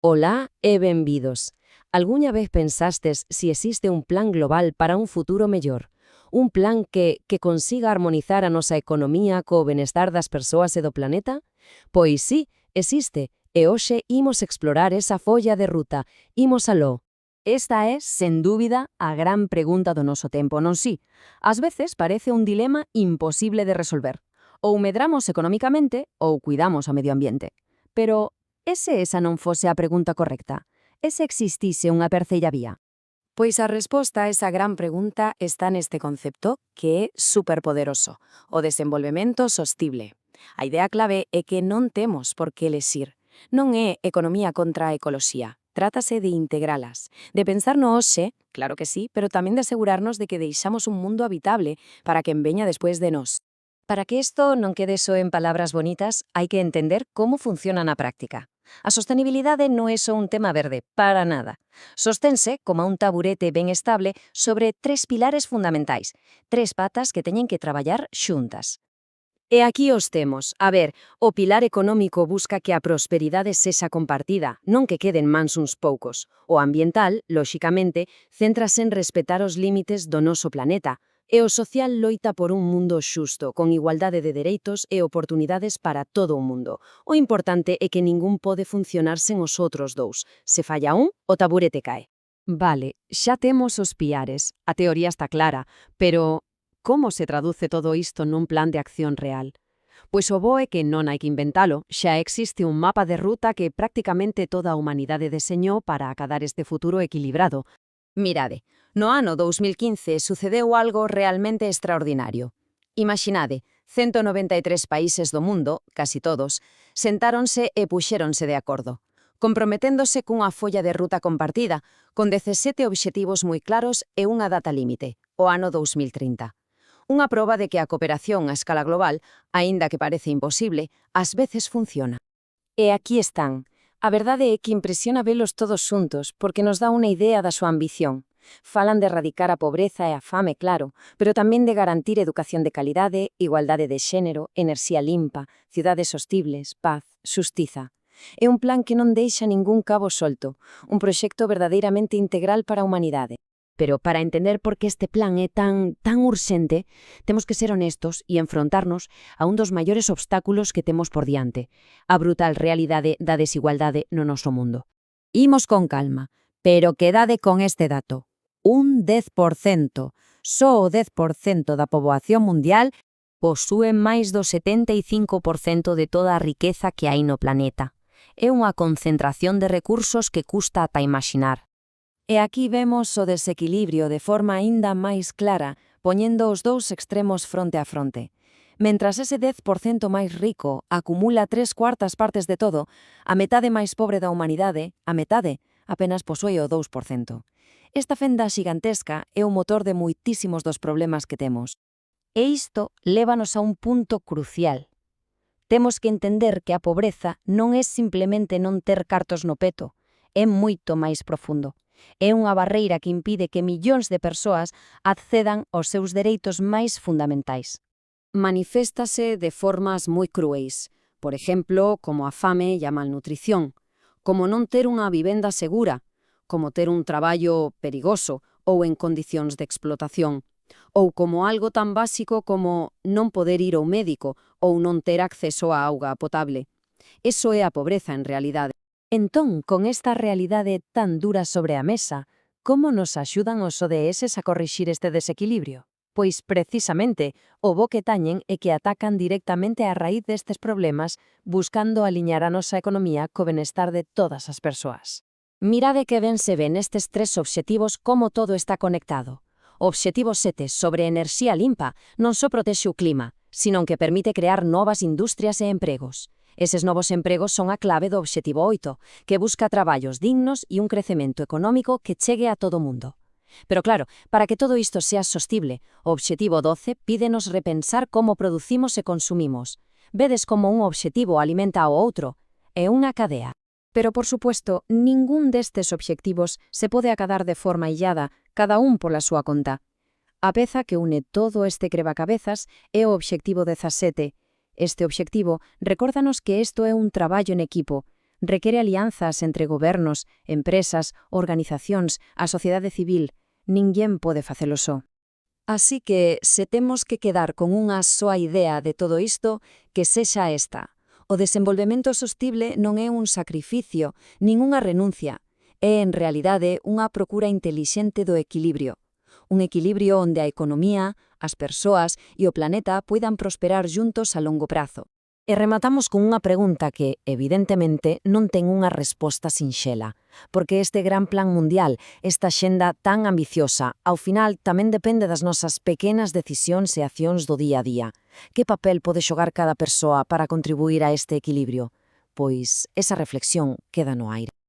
Olá e benvidos. Alguna vez pensastes si existe un plan global para un futuro mellor? Un plan que consiga armonizar a nosa economía co benestar das persoas e do planeta? Pois sí, existe, e hoxe imos explorar esa folla de ruta. Imos aló. Esta é, sen dúbida, a gran pregunta do noso tempo, non si? Ás veces parece un dilema imposible de resolver. Ou medramos economicamente ou cuidamos o medio ambiente. Pero, e se esa non fose a pregunta correcta? E se existise unha terceira vía? Pois a resposta a esa gran pregunta está neste concepto que é superpoderoso, o desenvolvemento sostible. A idea clave é que non temos por que lexir. Non é economía contra a ecoloxía. Trátase de integralas, de pensar no hoxe, claro que sí, pero tamén de asegurarnos de que deixamos un mundo habitable para quen veña despois de nós. Para que isto non quede só en palabras bonitas, hai que entender como funciona na práctica. A sostenibilidade non é só un tema verde, para nada. Sostense como un taburete ben estable sobre tres pilares fundamentais, tres patas que teñen que traballar xuntas. E aquí os temos. A ver, o pilar económico busca que a prosperidade sexa compartida, non que queden mans uns poucos. O ambiental, lóxicamente, céntrase en respetar os límites do noso planeta, e o social loita por un mundo xusto, con igualdade de dereitos e oportunidades para todo o mundo. O importante é que ningún pode funcionar sen os outros dous. Se falla un, o taburete cae. Vale, xa temos os piares, a teoría está clara, pero como se traduce todo isto nun plan de acción real? Pois o bo é que non hai que inventalo, xa existe un mapa de ruta que prácticamente toda a humanidade deseñou para acadar este futuro equilibrado. Mirade, no ano 2015 sucedeu algo realmente extraordinario. Imaginade, 193 países do mundo, casi todos, sentáronse e puxéronse de acordo, comprometéndose cunha folla de ruta compartida, con 17 obxectivos moi claros e unha data límite, o ano 2030. Unha proba de que a cooperación a escala global, aínda que parece imposible, ás veces funciona. E aquí están. A verdade é que impresiona velos todos xuntos, porque nos dá unha idea da súa ambición. Falan de erradicar a pobreza e a fame, claro, pero tamén de garantir educación de calidade, igualdade de xénero, enerxía limpa, cidades sostibles, paz, xustiza. É un plan que non deixa ningún cabo solto, un proxecto verdadeiramente integral para a humanidade. Pero para entender por que este plan é tan urxente, temos que ser honestos e enfrontarnos a un dos maiores obstáculos que temos por diante, a brutal realidade da desigualdade no noso mundo. Imos con calma, pero quedade con este dato. Un 10%, só o 10% da poboación mundial posúe máis do 75% de toda a riqueza que hai no planeta. É unha concentración de recursos que custa ata imaxinar. E aquí vemos o desequilibrio de forma aínda máis clara, poñendo os dous extremos fronte a fronte. Mentras ese 10% máis rico acumula 3/4 partes de todo, a metade máis pobre da humanidade, a metade, apenas posúe o 2%. Esta fenda xigantesca é o motor de moitísimos dos problemas que temos. E isto lévanos a un punto crucial. Temos que entender que a pobreza non é simplemente non ter cartos no peto, é moito máis profundo. É unha barreira que impide que millóns de persoas accedan aos seus dereitos máis fundamentais. Maniféstase de formas moi cruéis, por exemplo, como a fame e a malnutrición, como non ter unha vivenda segura, como ter un traballo perigoso ou en condicións de explotación, ou como algo tan básico como non poder ir ao médico ou non ter acceso á auga potable. Eso é a pobreza en realidade. Entón, con esta realidade tan dura sobre a mesa, como nos axudan os ODS a corrixir este desequilibrio? Pois, precisamente, o bo que tañen é que atacan directamente a raíz destes problemas, buscando aliñar a nosa economía co benestar de todas as persoas. Mirade que ben se ven estes tres obxectivos como todo está conectado. O obxectivo 7 sobre enerxía limpa non só protexe o clima, sino que permite crear novas industrias e empregos. Eses novos empregos son a clave do obxectivo 8, que busca traballos dignos e un crecemento económico que chegue a todo o mundo. Pero claro, para que todo isto sea sostible, o obxectivo 12 pídenos repensar como producimos e consumimos. Vedes como un obxectivo alimenta ao outro. É unha cadea. Pero, por supuesto, ningún destes obxectivos se pode acadar de forma illada, cada un pola súa conta. A peza que une todo este crebacabezas é o obxectivo 17. Este obxectivo recórdanos que isto é un traballo en equipo. Requere alianzas entre gobernos, empresas, organizacións, a sociedade civil. Ninguén pode facelo só. Así que, se temos que quedar con unha soa idea de todo isto, que sexa esta. O desenvolvemento sostible non é un sacrificio, nin unha renuncia. É, en realidade, unha procura intelixente do equilibrio. Un equilibrio onde a economía, as persoas e o planeta poidan prosperar juntos a longo prazo. E rematamos con unha pregunta que, evidentemente, non ten unha resposta sinxela. Porque este gran plan mundial, esta xenda tan ambiciosa, ao final tamén depende das nosas pequenas decisións e accións do día a día. Que papel pode xogar cada persoa para contribuir a este equilibrio? Pois esa reflexión queda no aire.